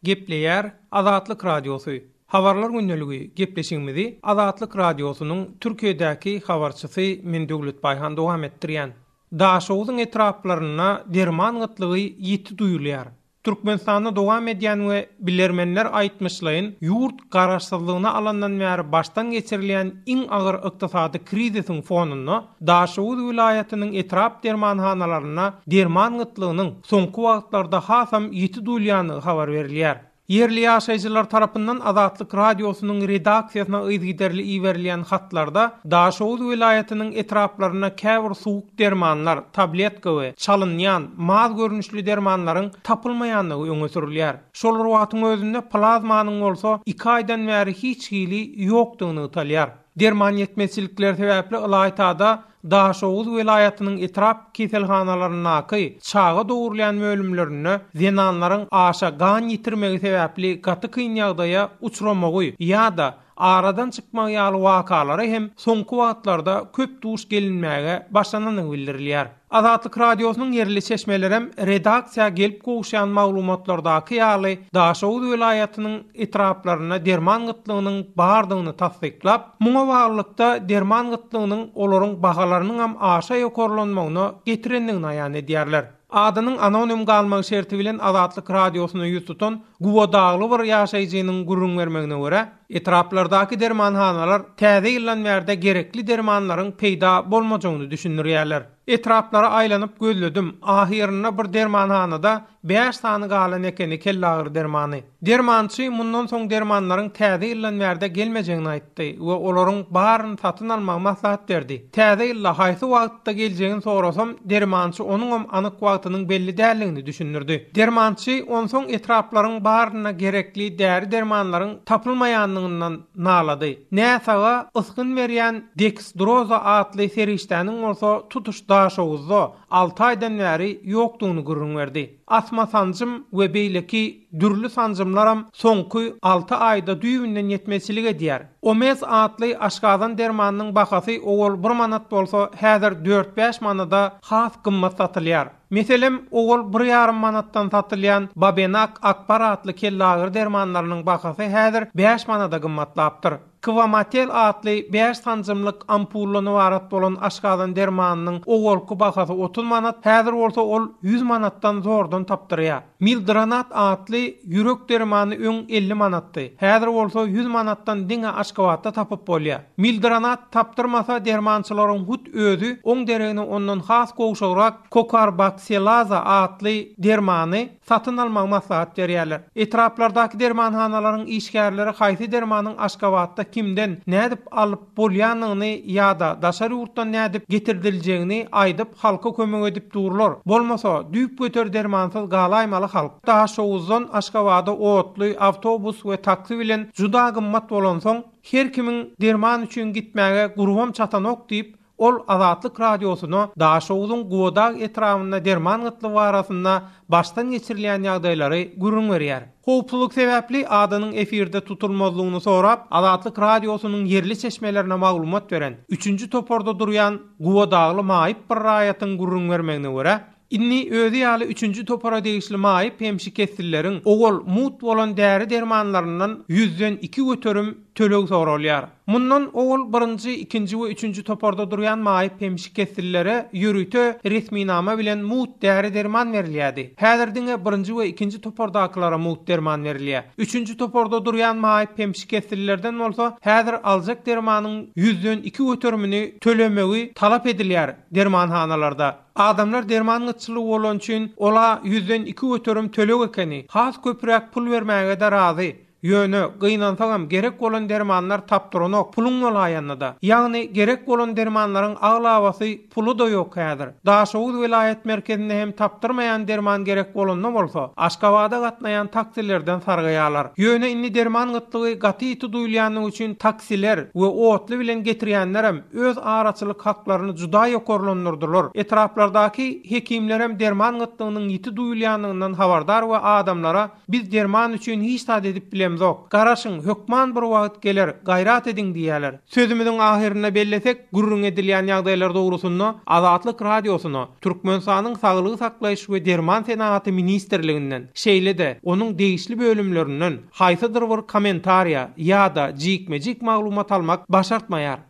Gepleyer Azatlyk Radiosu. Habarlar günneligi gepleşigimizi Azatlyk Radiosunyň Türkiýedäki habarçysy Mendeglet Baýhan dowam etdirýän. Daşowyň etraplaryna derman gytlygy ýeti duýulýar. Türkmenistanda dowam edýän we bilermenler aýtmyşlaryň ýurt garaşsyzlygyna alandan bäri baştan geçirilen iň agyr ykdysady krizisiň fonunda Daşowy vilayatynyň etrap dermanhanalaryna derman gytlygynyň soňky wagtlarda hasam ýeti duýulýany habar berilýär. Yerli ýaşaýjylar tarapyndan Azatlyk Radiosunyň redaksiýasyna ýygyderli iýerilen hatlarda Daşowy vilayatynyň etraplaryna käbir suwuk dermanlar, tabletka we çalynýan, maz görnüşli dermanlaryň tapylmaýanlygy öňe sürilýär. Şol wagtyň özünde plazmanyň bolsa 2 aýdan bäri hiç hili ýokdugyny talýar. Derman ýetmezçilikler sebäpli Ilaytada Daşowy vilayatynyň etrap keselhanalaryna çağa dowurlayan bölümlerine zenanlaryň aşa gan ýitirmegi sebäpli gaty kyn ýagdaýa uçramagy ýa-da aradan çykmagy ýaly wakalary hem soňky wagtlarda köp duş gelinmäge başlanany bildirilýär. Azatlyk Radiosunyň yerli çeşmelerem redaksiýa gelip gowşan maglumatlardaky ýaly Daşowy vilayatynyň etraplaryna derman gytlygynyň bardygyny tasdiklap, muňa baglykda derman gytlygynyň olaryň bahalarynyň hem aşa ýokarlanmagyna getirendigini aýan edýärler. Adynyň anonim galmagy şerti bilen Azatlyk Radiosuny ýüz tutan Guwodagly bir ýaşaýjynyň gurrun bermegine görä, etraplardaky dermanhanalar täze ýyldan bäri gerekli dermanlaryň peýda bolmajagyny düşünýärler. Etraplara aýlanyp gözledim. Ahirine bir dermanhanada 5 sany galan ekeni kellagir dermany. Dermançy mundan soň dermanlaryň täze ýyldan bäri gelmejegini aýtdy we olaryň baryny satyn almagy maslahat berdi. Täze ýylla haýsy wagtda geljegini sorasam, dermançy onuň hem anyk wagtynyň belli däldigini düşünürdi. Dermançy onsoň etraplaryň baryna gerekli däri dermanlaryň tapylmaýanlygyndan nalady. Näsaga ysgyn berýän dextroza atly serişdäniň bolsa tutuş Daşowuzda 6 aýdan bäri ýokdugyny gurrun berdi. Asma sancım we beýleki dürlü sancımlaram soňky 6 aýda düýbünden ýetmezçilik edýär. Omez atly aşgadan dermanynyň bahasy owal 1 manat bolsa, häzir 4-5 manada has gymmat satylýar. Meselem owal 1,5 manatdan satylýan Babenak Akbar atly kellagir dermanlarynyň bahasy häzir 5 manada gymmatlapdyr. Kvamatel atly 5 sancımlyk ampullany warat bolan aşgadan dermanynyň owalky bahasy 30 manat, häzir bolsa ol 100 manatdan zordan tapdyrýar. Mildranat atly ýürek dermany öň 50 manatdy. Häzir bolsa 100 manatdan diňe aşgawatda tapyp bolýar. Mildranat tapdyrmasa dermançylaryň hut özü oň deregini ondan has gowşagrak kokarbaksilaza atly dermany satyn almagy maslahat berýärler. Etraplardaky dermanhanalaryň işgärleri haýsy dermanyň aşgawatda kimden nädip alyp bolýanyny ýa-da daşary ýurtdan nädip getiriljeğini aýdyp halka kömek edip durlar. Bolmasa düýp götür dermansyz galaýmaly halk. Daşowuzdan Aşgabada otly awtobus we taksi bilen juda gymmat bolan soň her kimiň derman üçin gitmäge gurwam çatanok diýip ol Azatlyk Radiosuny Daşowuzyň Guwodag etrafynda derman gytly barasynda baştan geçirilen ýagdaýlary gurrun berýär. Howpsuzlyk sebäpli adynyň efirde tutulmazlygyny sorap, Azatlyk Radiosunyň yerli çeşmelerine maglumat beren 3-nji toporda durýan Guwodagly maýyp bir raýatyň gurrun bermegine görä, inni özü ýaly 3-nji topora degişli maýyp hem şikestleriň ogol mut bolan däri dermanlaryndan 100den 2 götürüm töleg soralýar. Mundan ogol 1-nji, 2-nji we 3-nji toporda durýan maýyp hem şikestlere ýürüte resminama bilen mut däri derman berilýärdi. Häzirdiňe 1-nji we 2-nji topordaklara mut derman berilýär. 3-nji toporda durýan maýyp hem şikestlilerden bolsa, häzir aljak dermanyň 100den 2 götürümini tölemegi talap edilýär dermanhanalarda. Adamlar derman gytçylygy bolan üçin ola 100den 2 götürüm töleg ekeni, has köpürek pul bermäge de razy. Ýöne gynansaňam gerek bolan dermanlar tapdyranyk pulun bolaýanyda. Ýagny gerek bolan dermanlaryň aglawasy pulu da ýok häzir. Daşowy vilayet merkezinde hem tapdyrmaýan derman gerek bolanda bolsa, Aşgabada gatnaýan taksilerden sargaýarlar. Ýöne inni derman gytlygy gaty duýulýanyň üçin taksiler we otly bilen getirýänler hem öz araçylyk haklaryny juda ýokarlandyrdylar. Etraplardaky hekimler hem derman gytlygynyň ýeti duýulýanyňdan habardar we adamlara biz derman üçin hiç tad edip bilemzok. Garaşyň hökman bir wagt geler, gaýrat ediň diýerler. Sözümüziň ahirine bellesek, gurrun edilýän ýagdaýlar dogrusyny Azatlyk radiosyny Türkmenistanyň saglygy saklaýyş we derman senaty ministrliginden şeýle-de onuň degişli bölümlerinden haýsydyr bir kommentariýa ýa-da jikmejik maglumat almak başartmaýar.